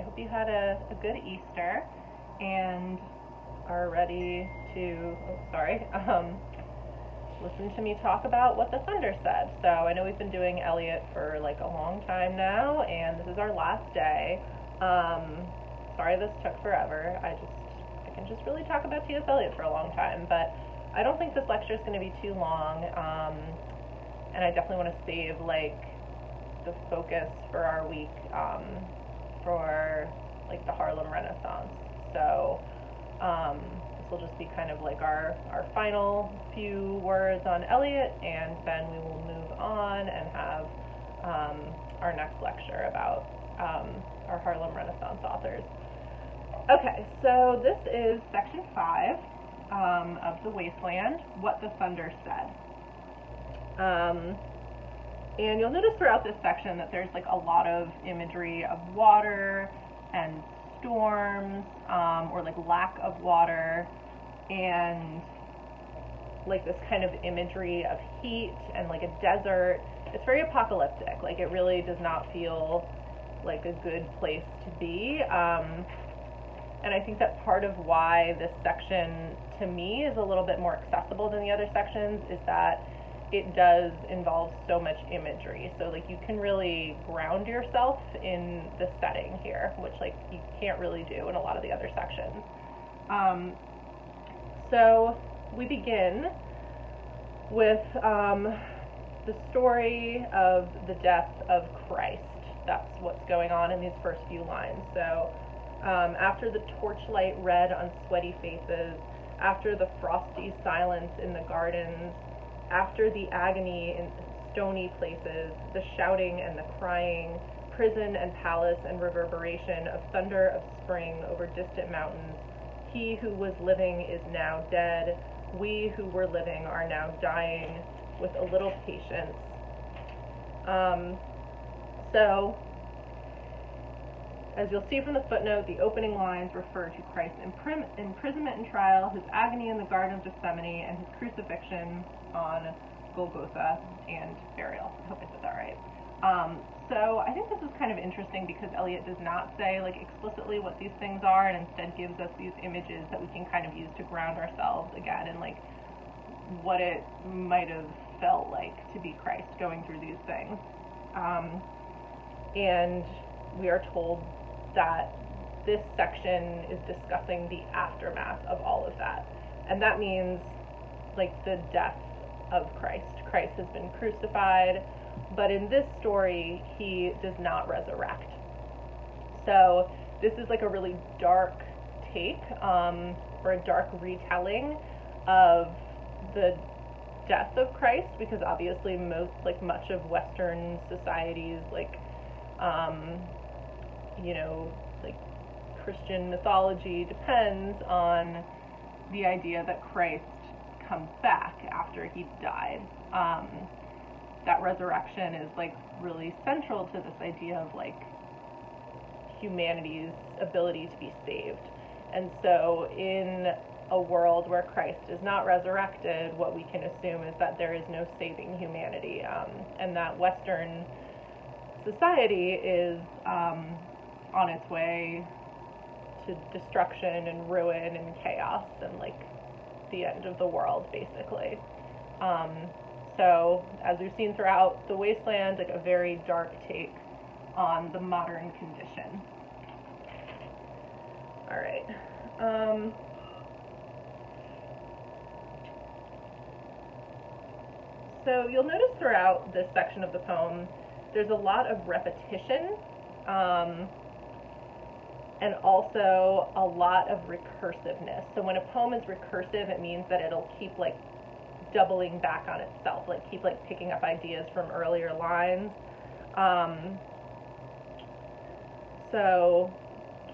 hope you had a good Easter and are ready to, listen to me talk about what the thunder said. So I know we've been doing Eliot for like a long time now, and this is our last day. Sorry this took forever. I can just really talk about T.S. Eliot for a long time, but I don't think this lecture is going to be too long, and I definitely want to save like the focus for our week for like the Harlem Renaissance. So this will just be kind of like our final few words on Eliot, and then we will move on and have our next lecture about our Harlem Renaissance authors. Okay, so this is section 5 of The Wasteland, What the Thunder Said. And you'll notice throughout this section that there's like a lot of imagery of water and storms, or like lack of water, and like this kind of imagery of heat and like a desert. It's very apocalyptic. Like it really does not feel like a good place to be. And I think that part of why this section to me is a little bit more accessible than the other sections is that it does involve so much imagery. So like you can really ground yourself in the setting here, which like you can't really do in a lot of the other sections. So we begin with the story of the death of Christ. That's what's going on in these first few lines. So after the torchlight red on sweaty faces, after the frosty silence in the gardens, after the agony in stony places, the shouting and the crying, prison and palace and reverberation of thunder of spring over distant mountains, he who was living is now dead, we who were living are now dying, with a little patience. So, as you'll see from the footnote, the opening lines refer to Christ's imprisonment and trial, his agony in the Garden of Gethsemane, and his crucifixion on Golgotha and burial. I hope I said that right. So I think this is kind of interesting because Eliot does not say like explicitly what these things are, and instead gives us these images that we can kind of use to ground ourselves again in like what it might have felt like to be Christ going through these things. And we are told that this section is discussing the aftermath of all of that. And that means like the death of Christ. Christ has been crucified, but in this story, he does not resurrect. So this is like a really dark take, or a dark retelling of the death of Christ, because obviously much of Western societies, like, like Christian mythology depends on the idea that Christ comes back after he died. That resurrection is like really central to this idea of like humanity's ability to be saved. And so in a world where Christ is not resurrected, what we can assume is that there is no saving humanity, and that Western society is on its way to destruction and ruin and chaos and like the end of the world, basically. So as we've seen throughout The Wasteland, like a very dark take on the modern condition. All right. So you'll notice throughout this section of the poem, there's a lot of repetition, and also a lot of recursiveness. So when a poem is recursive, it means that it'll keep like doubling back on itself, like keep like picking up ideas from earlier lines. So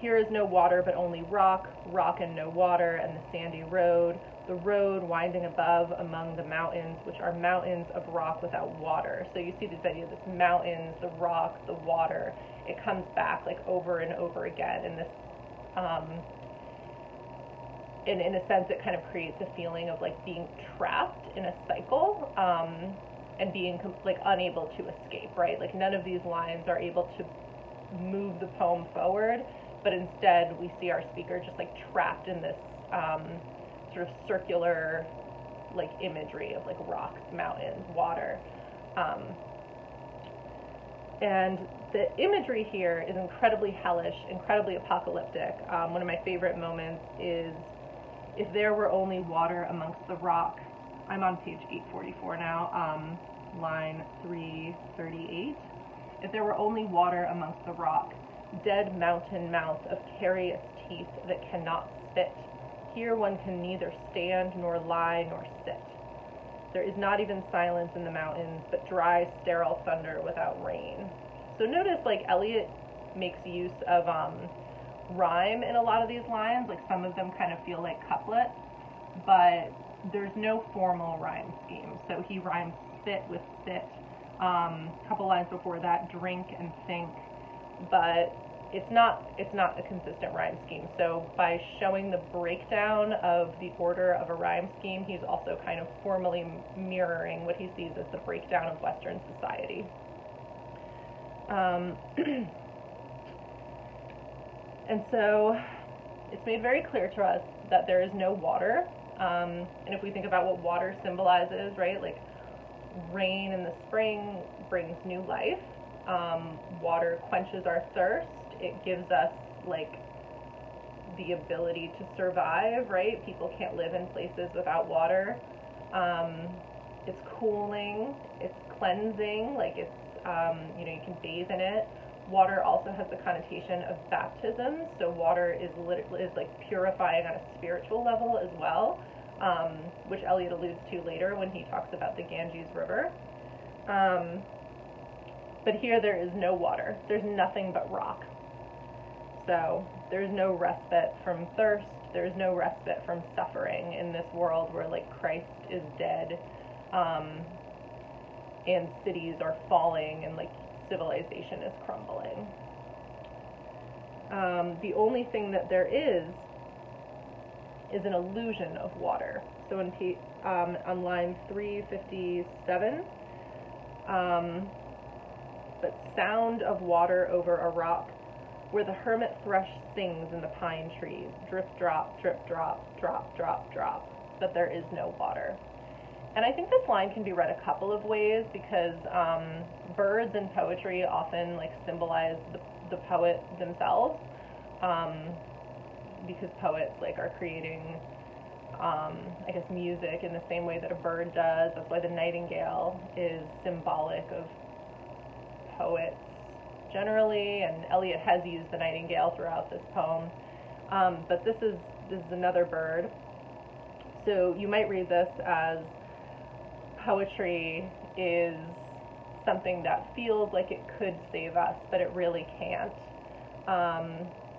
here is no water but only rock, rock and no water, and the sandy road, the road winding above among the mountains, which are mountains of rock without water. So you see this idea of this mountains, the rock, the water. It comes back like over and over again in this, and in a sense it kind of creates a feeling of like being trapped in a cycle, and being like unable to escape, right? Like none of these lines are able to move the poem forward but instead we see our speaker just like trapped in this sort of circular like imagery of like rocks, mountains, water. And the imagery here is incredibly hellish, incredibly apocalyptic. One of my favorite moments is, if there were only water amongst the rock. I'm on page 844 now, line 338. If there were only water amongst the rock, dead mountain mouth of carious teeth that cannot spit. Here one can neither stand nor lie nor sit. There is not even silence in the mountains, but dry, sterile thunder without rain. So notice, like, Eliot makes use of rhyme in a lot of these lines. Like, some of them kind of feel like couplets, but there's no formal rhyme scheme. So he rhymes sit with sit. A couple lines before that, drink and think, but it's not a consistent rhyme scheme. So by showing the breakdown of the order of a rhyme scheme, he's also kind of formally mirroring what he sees as the breakdown of Western society. And so it's made very clear to us that there is no water. And if we think about what water symbolizes, right, like rain in the spring brings new life. Water quenches our thirst. It gives us like the ability to survive, right? People can't live in places without water. It's cooling, it's cleansing, like it's, you can bathe in it. Water also has the connotation of baptism, so water is like purifying on a spiritual level as well, which Eliot alludes to later when he talks about the Ganges River. But here there is no water. There's nothing but rock. So there's no respite from thirst. There's no respite from suffering in this world where like Christ is dead, and cities are falling and like civilization is crumbling. The only thing that there is an illusion of water. So on line 357, but sound of water over a rock, where the hermit thrush sings in the pine trees, drip drop, drip drop, drop drop drop, but there is no water. And I think this line can be read a couple of ways, because birds in poetry often like symbolize the poet themselves, because poets like are creating I guess music in the same way that a bird does. That's why the nightingale is symbolic of poets generally, and Eliot has used the nightingale throughout this poem. But this is another bird. So you might read this as poetry is something that feels like it could save us, but it really can't.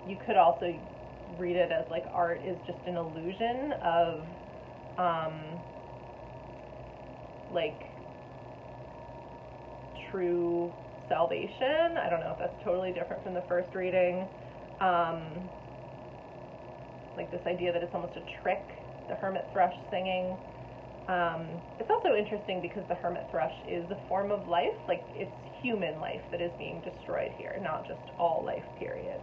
You could also read it as like art is just an illusion of like true salvation. I don't know if that's totally different from the first reading. Like this idea that it's almost a trick, the hermit thrush singing. It's also interesting because the hermit thrush is a form of life, like it's human life that is being destroyed here, not just all life, period.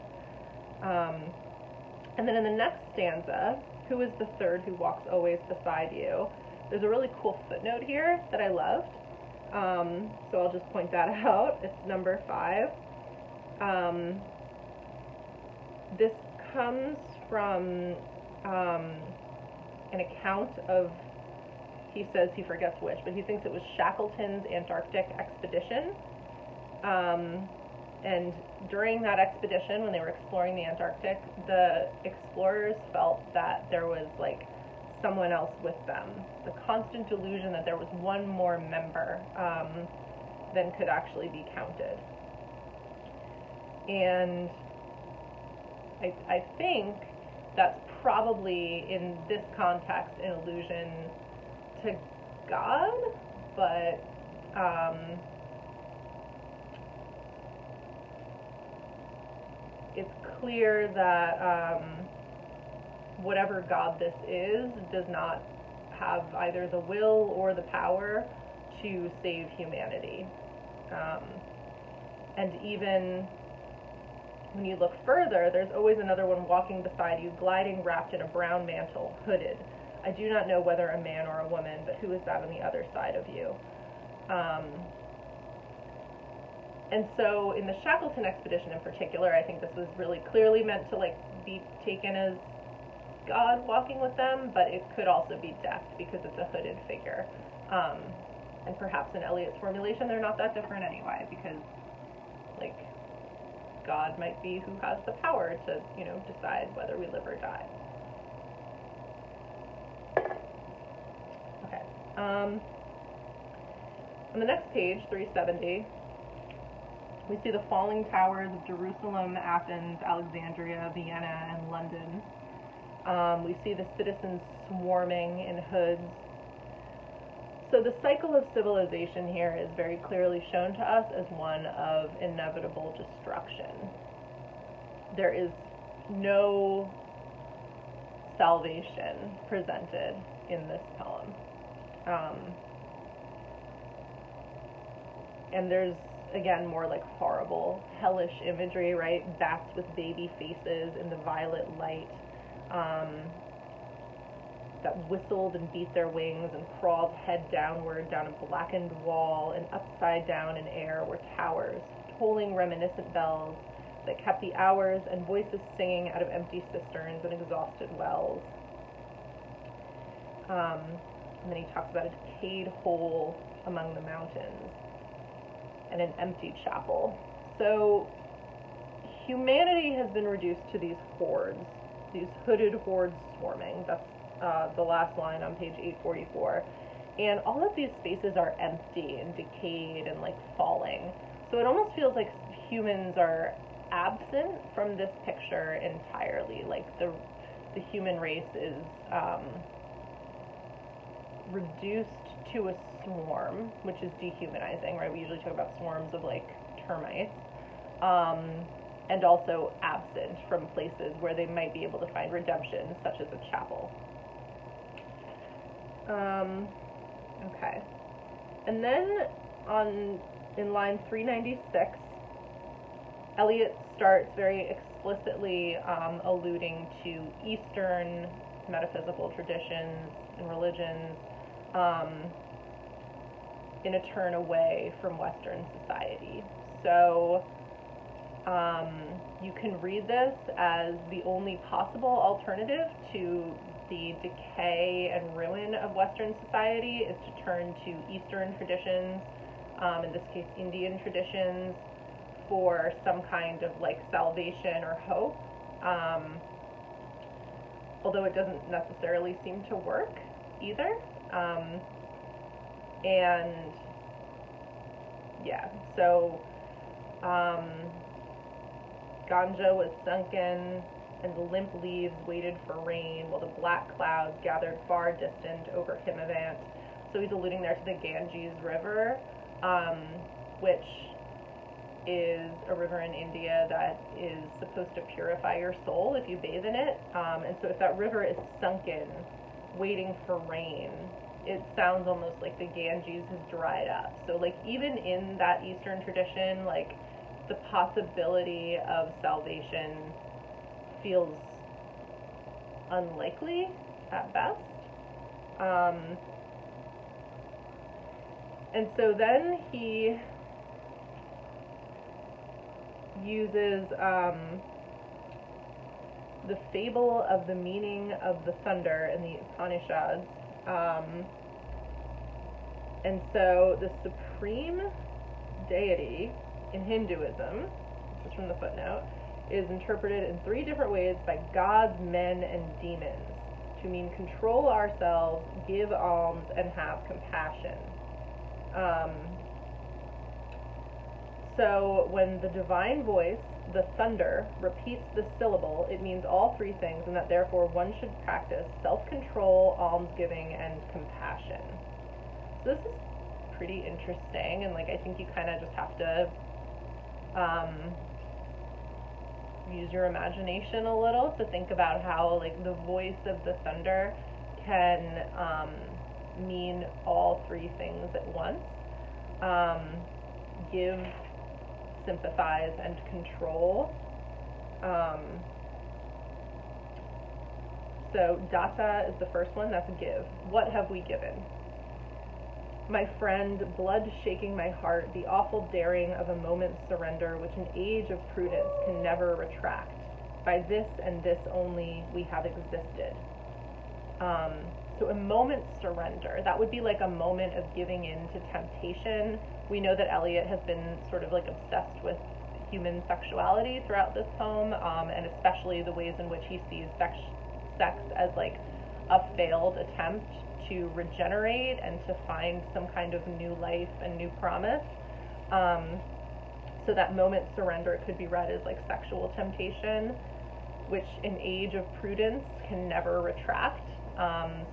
And then in the next stanza, who is the third who walks always beside you? There's a really cool footnote here that I loved. So I'll just point that out. It's number 5. This comes from an account of, he says he forgets which, but he thinks it was Shackleton's Antarctic expedition. And during that expedition, when they were exploring the Antarctic, the explorers felt that there was like someone else with them. The constant delusion that there was one more member than could actually be counted. And I think that's probably, in this context, an allusion to God, but it's clear that whatever God this is does not have either the will or the power to save humanity. And even When you look further, there's always another one walking beside you, gliding wrapped in a brown mantle, hooded. I do not know whether a man or a woman, but who is that on the other side of you? And so in the Shackleton expedition in particular, I think this was really clearly meant to like be taken as God walking with them, but it could also be death because it's a hooded figure. And perhaps in Eliot's formulation, they're not that different anyway, because like God might be who has the power to, you know, decide whether we live or die. Okay. On the next page, 370, we see the falling towers of Jerusalem, Athens, Alexandria, Vienna, and London. We see the citizens swarming in hoods. So the cycle of civilization here is very clearly shown to us as one of inevitable destruction. There is no salvation presented in this poem. And there's, again, more like horrible, hellish imagery, right? Bats with baby faces in the violet light that whistled and beat their wings and crawled head downward down a blackened wall, and upside down in air were towers, tolling reminiscent bells that kept the hours, and voices singing out of empty cisterns and exhausted wells. And then he talks about a decayed hole among the mountains and an empty chapel. So humanity has been reduced to these hordes, these hooded hordes swarming. That's the last line on page 844. And all of these spaces are empty and decayed and like falling. So it almost feels like humans are absent from this picture entirely. Like the human race is reduced to a swarm, which is dehumanizing, right? We usually talk about swarms of like termites. And also absent from places where they might be able to find redemption, such as a chapel. Okay. And then in line 396, Eliot starts very explicitly alluding to Eastern metaphysical traditions and religions in a turn away from Western society. So you can read this as the only possible alternative to the decay and ruin of Western society is to turn to Eastern traditions, in this case Indian traditions, for some kind of like salvation or hope, although it doesn't necessarily seem to work either. And yeah, so Ganja was sunken, and the limp leaves waited for rain, while the black clouds gathered far distant over Himavant. So he's alluding there to the Ganges River, which is a river in India that is supposed to purify your soul if you bathe in it. And so if that river is sunken, waiting for rain, it sounds almost like the Ganges has dried up. So like even in that Eastern tradition, like the possibility of salvation feels unlikely at best. And so then he uses the fable of the meaning of the thunder in the Upanishads. And so the supreme deity in Hinduism, this is from the footnote, is interpreted in 3 different ways by gods, men, and demons to mean control ourselves, give alms, and have compassion. So when the divine voice, the thunder, repeats the syllable, it means all 3 things, and that therefore one should practice self-control, almsgiving, and compassion. So this is pretty interesting, and like I think you kind of just have to use your imagination a little to think about how like the voice of the thunder can mean all 3 things at once. Give, sympathize, and control. Um, so data is the first one, that's give. What have we given? My friend, blood shaking my heart, the awful daring of a moment's surrender, which an age of prudence can never retract. By this and this only we have existed. So a moment's surrender, that would be like a moment of giving in to temptation. We know that Eliot has been sort of like obsessed with human sexuality throughout this poem, and especially the ways in which he sees sex as like a failed attempt to regenerate and to find some kind of new life and new promise. So that moment surrender could be read as like sexual temptation, which an age of prudence can never retract,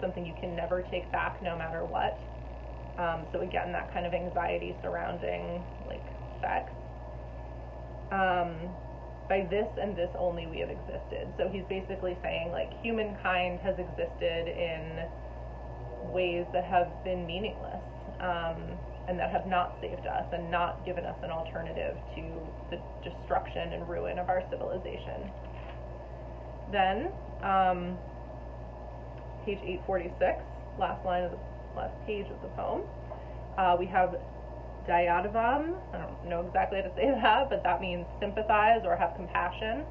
something you can never take back no matter what. So again, that kind of anxiety surrounding like sex. By this and this only we have existed. So he's basically saying like humankind has existed in ways that have been meaningless, and that have not saved us and not given us an alternative to the destruction and ruin of our civilization. Then, page 846, last page of the poem, we have Dayadavam. I don't know exactly how to say that, but that means sympathize or have compassion.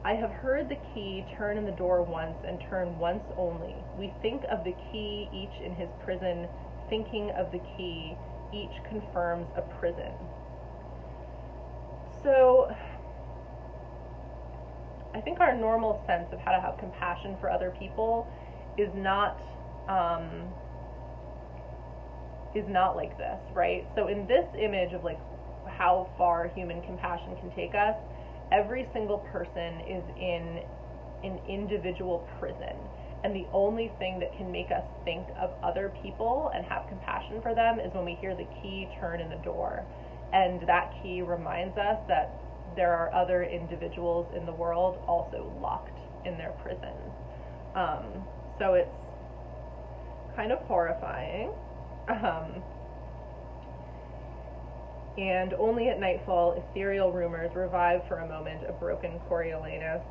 I have heard the key turn in the door once and turn once only. We think of the key, each in his prison. Thinking of the key, each confirms a prison. So, I think our normal sense of how to have compassion for other people is not like this, right? So in this image of like how far human compassion can take us, every single person is in an individual prison. And the only thing that can make us think of other people and have compassion for them is when we hear the key turn in the door. And that key reminds us that there are other individuals in the world also locked in their prisons. So it's kind of horrifying. And only at nightfall, ethereal rumors revive for a moment a broken Coriolanus,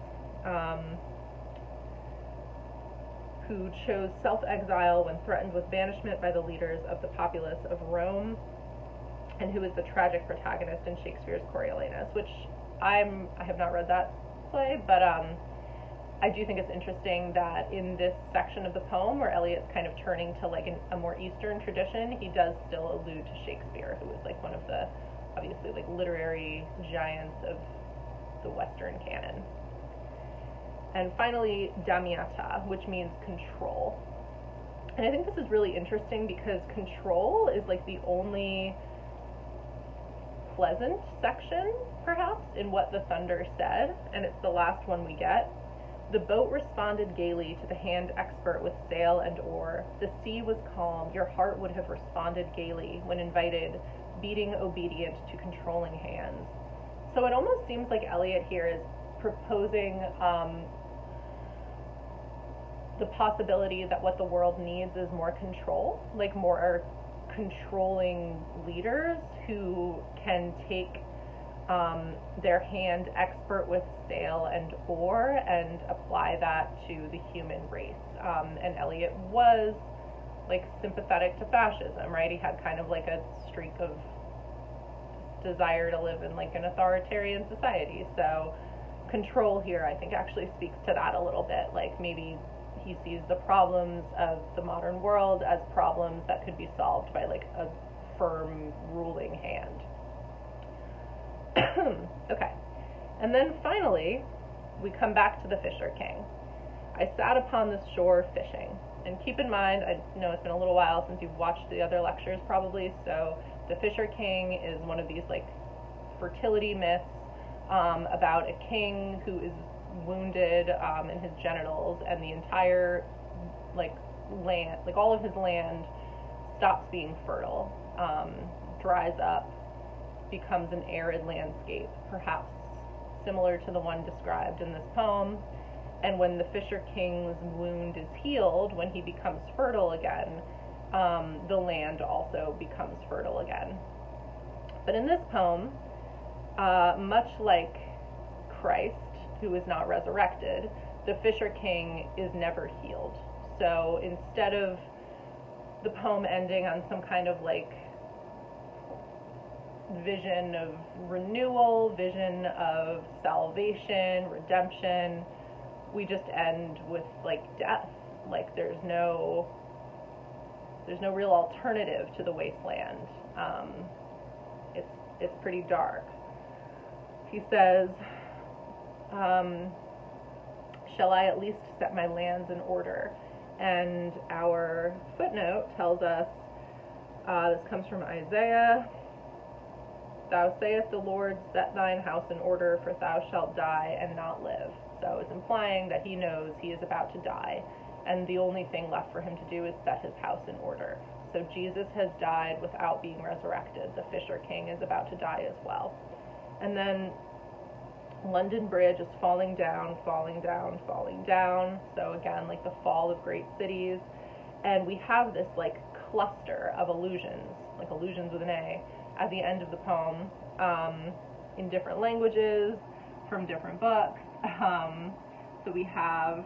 who chose self-exile when threatened with banishment by the leaders of the populace of Rome, and who is the tragic protagonist in Shakespeare's Coriolanus, which I have not read that play, but I do think it's interesting that in this section of the poem where Eliot's kind of turning to like a more Eastern tradition, he does still allude to Shakespeare, who was like one of the obviously like literary giants of the Western canon. And finally, damiata, which means control. And I think this is really interesting because control is like the only pleasant section, perhaps, in what the thunder said, and it's the last one we get. The boat responded gaily to the hand expert with sail and oar. The sea was calm. Your heart would have responded gaily when invited, beating obedient to controlling hands. So it almost seems like Eliot here is proposing the possibility that what the world needs is more control, like more controlling leaders who can take their hand expert with sail and oar and apply that to the human race. And Eliot was like sympathetic to fascism, right? He had kind of like a streak of desire to live in like an authoritarian society. So control here, I think, actually speaks to that a little bit. Like maybe he sees the problems of the modern world as problems that could be solved by like a firm ruling hand. Okay, and then finally we come back to the Fisher King. I sat upon this shore fishing, and keep in mind, I know it's been a little while since you've watched the other lectures probably, so the Fisher King is one of these like fertility myths about a king who is wounded in his genitals, and the entire like land, like all of his land stops being fertile, dries up, becomes an arid landscape, perhaps similar to the one described in this poem. And when the Fisher King's wound is healed, when he becomes fertile again, the land also becomes fertile again. But in this poem, much like Christ, who is not resurrected, the Fisher King is never healed. So instead of the poem ending on some kind of like vision of renewal, vision of salvation, redemption, we just end with like death. Like there's no real alternative to the wasteland. It's pretty dark. He says, shall I at least set my lands in order? And our footnote tells us, this comes from Isaiah, thou sayest the Lord, set thine house in order, for thou shalt die and not live. So it's implying that he knows he is about to die, and the only thing left for him to do is set his house in order. So Jesus has died without being resurrected. The Fisher King is about to die as well. And then London Bridge is falling down, falling down, falling down. So again, like the fall of great cities. And we have this like cluster of allusions, like allusions with an A, at the end of the poem, in different languages, from different books. So we have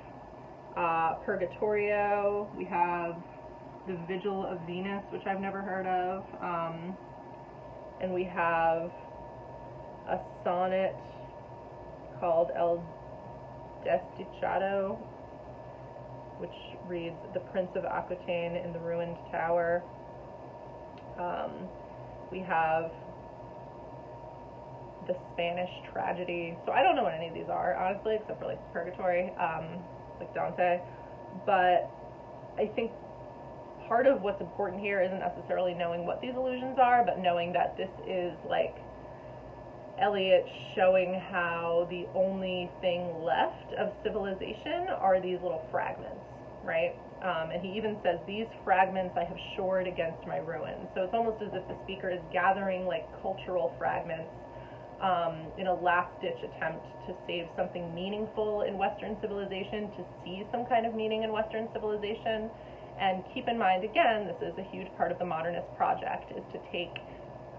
Purgatorio, we have the Vigil of Venus, which I've never heard of, and we have a sonnet called El Desdichado, which reads, the Prince of Aquitaine in the ruined tower. We have the Spanish tragedy. So I don't know what any of these are, honestly, except for like Purgatory, like Dante. But I think part of what's important here isn't necessarily knowing what these allusions are, but knowing that this is like Eliot showing how the only thing left of civilization are these little fragments, right? And he even says, these fragments I have shored against my ruins. So it's almost as if the speaker is gathering like cultural fragments in a last-ditch attempt to save something meaningful in Western civilization, to see some kind of meaning in Western civilization. And keep in mind, again, this is a huge part of the modernist project, is to take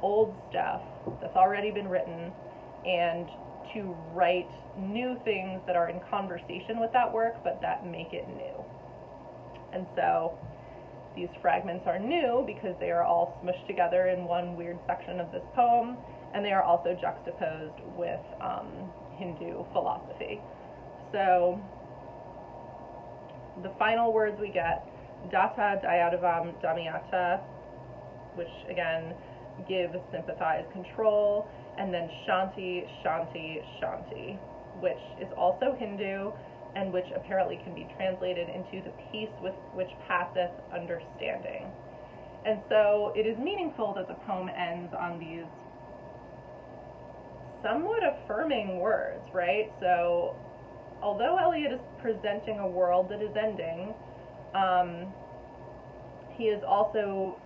old stuff that's already been written and to write new things that are in conversation with that work, but that make it new. And so these fragments are new because they are all smushed together in one weird section of this poem, and they are also juxtaposed with Hindu philosophy. So the final words we get, Datta Dayadavam Damiata, which again give, sympathize, control, and then Shanti, Shanti, Shanti, which is also Hindu and which apparently can be translated into the peace with which passeth understanding. And so it is meaningful that the poem ends on these somewhat affirming words, right? So although Eliot is presenting a world that is ending, he is also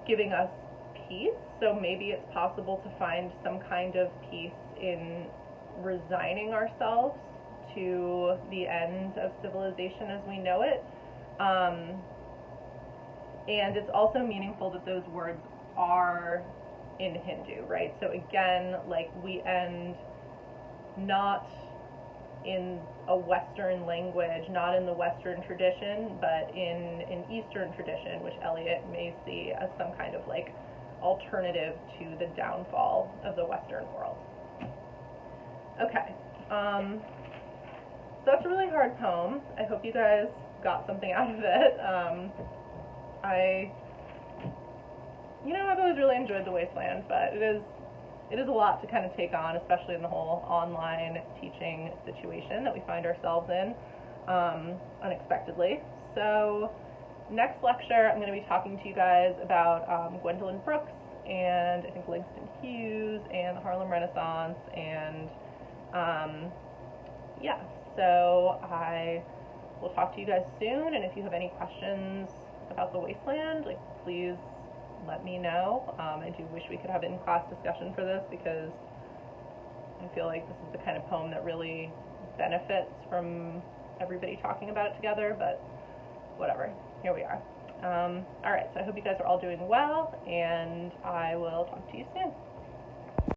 giving us peace. So maybe it's possible to find some kind of peace in resigning ourselves to the end of civilization as we know it. And it's also meaningful that those words are in Hindu, right? So again, like we end not in a Western language, not in the Western tradition, but in an Eastern tradition, which Eliot may see as some kind of like alternative to the downfall of the Western world. Okay, so that's a really hard poem. I hope you guys got something out of it. I've always really enjoyed The Wasteland, but it is a lot to kind of take on, especially in the whole online teaching situation that we find ourselves in unexpectedly. So next lecture, I'm going to be talking to you guys about Gwendolyn Brooks and I think Langston Hughes and the Harlem Renaissance, and so I will talk to you guys soon, and if you have any questions about The Wasteland, like please let me know. I do wish we could have in-class discussion for this because I feel like this is the kind of poem that really benefits from everybody talking about it together, but whatever, here we are. Alright, so I hope you guys are all doing well, and I will talk to you soon.